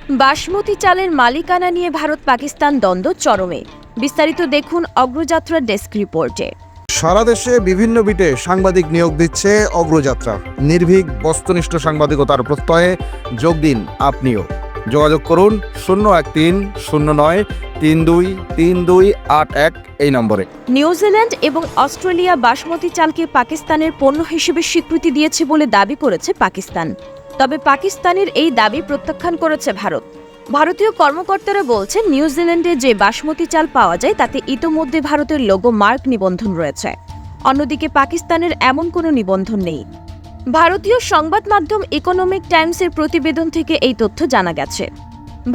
বাসমতি চালের মালিকানা নিয়ে ভারত পাকিস্তান দ্বন্দ্ব চরমে। বিস্তারিত দেখুন অগ্রযাত্রা ডেস্ক রিপোর্টে। সারা দেশে বিভিন্ন বিটে সাংবাদিক নিয়োগ দিচ্ছে অগ্রযাত্রা। নির্ভীক বস্তুনিষ্ঠ সাংবাদিকতার প্রত্যয়ে যোগ দিন আপনিও। যোগাযোগ করুন 01309323281 এই নম্বরে। নিউজিল্যান্ড এবং অস্ট্রেলিয়া বাসমতি চালকে পাকিস্তানের পণ্য হিসেবে স্বীকৃতি দিয়েছে বলে দাবি করেছে পাকিস্তান। তবে পাকিস্তানের এই দাবি প্রত্যাখ্যান করেছে ভারত। ভারতীয় কর্মকর্তারা বলছেন, নিউজিল্যান্ডে যে বাসমতি চাল পাওয়া যায় তাতে ইতোমধ্যে ভারতের লোগো মার্ক নিবন্ধন রয়েছে। অন্যদিকে পাকিস্তানের এমন কোনো নিবন্ধন নেই। ভারতীয় সংবাদ মাধ্যম ইকোনমিক টাইমসের প্রতিবেদন থেকে এই তথ্য জানা গেছে।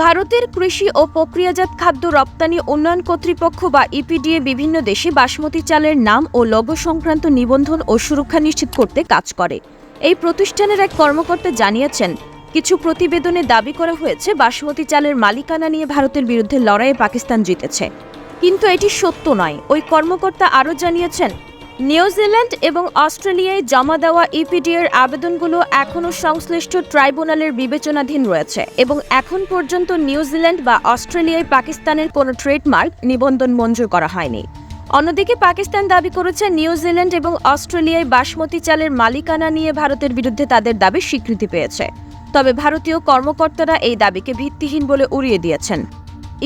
ভারতের কৃষি ও প্রক্রিয়াজাত খাদ্য রপ্তানি উন্নয়ন কর্তৃপক্ষ বা ইপিডিএ বিভিন্ন দেশে বাসমতি চালের নাম ও লোগো সংক্রান্ত নিবন্ধন ও সুরক্ষা নিশ্চিত করতে কাজ করে। এই প্রতিষ্ঠানের এক কর্মকর্তা জানিয়েছেন, কিছু প্রতিবেদনে দাবি করা হয়েছে বাসমতি চালের মালিকানা নিয়ে ভারতের বিরুদ্ধে লড়াইয়ে পাকিস্তান জিতেছে, কিন্তু এটি সত্য নয়। ওই কর্মকর্তা আরও জানিয়েছেন, নিউজিল্যান্ড এবং অস্ট্রেলিয়ায় জমা দেওয়া ইপিডিএর আবেদনগুলো এখনও সংশ্লিষ্ট ট্রাইব্যুনালের বিবেচনাধীন রয়েছে এবং এখন পর্যন্ত নিউজিল্যান্ড বা অস্ট্রেলিয়ায় পাকিস্তানের কোনো ট্রেডমার্ক নিবন্ধন মঞ্জুর করা হয়নি। অন্যদিকে পাকিস্তান দাবি করেছে, নিউজিল্যান্ড এবং অস্ট্রেলিয়ায় বাসমতি চালের মালিকানা নিয়ে ভারতের বিরুদ্ধে তাদের দাবি স্বীকৃতি পেয়েছে। তবে ভারতীয় কর্মকর্তারা এই দাবিকে ভিত্তিহীন বলে উড়িয়ে দিয়েছেন।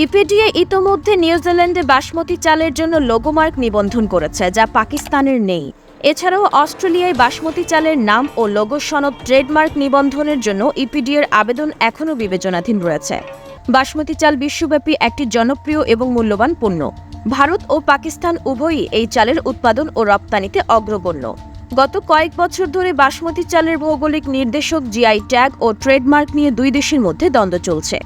ইপিডিএ ইতোমধ্যে নিউজিল্যান্ডে বাসমতি চালের জন্য লোগোমার্ক নিবন্ধন করেছে, যা পাকিস্তানের নেই। এছাড়াও অস্ট্রেলিয়ায় বাসমতি চালের নাম ও লোগো সনদ ট্রেডমার্ক নিবন্ধনের জন্য ইপিডিএর আবেদন এখনও বিবেচনাধীন রয়েছে। বাসমতি চাল বিশ্বব্যাপী একটি জনপ্রিয় এবং মূল্যবান পণ্য। ভারত ও পাকিস্তান উভয়ই এই চালের উৎপাদন ও রপ্তানিতে অগ্রগণ্য। গত কয়েক বছর ধরে বাসমতি চালের ভৌগোলিক নির্দেশক, জিআই ট্যাগ ও ট্রেডমার্ক নিয়ে দুই দেশের মধ্যে দ্বন্দ্ব চলছে।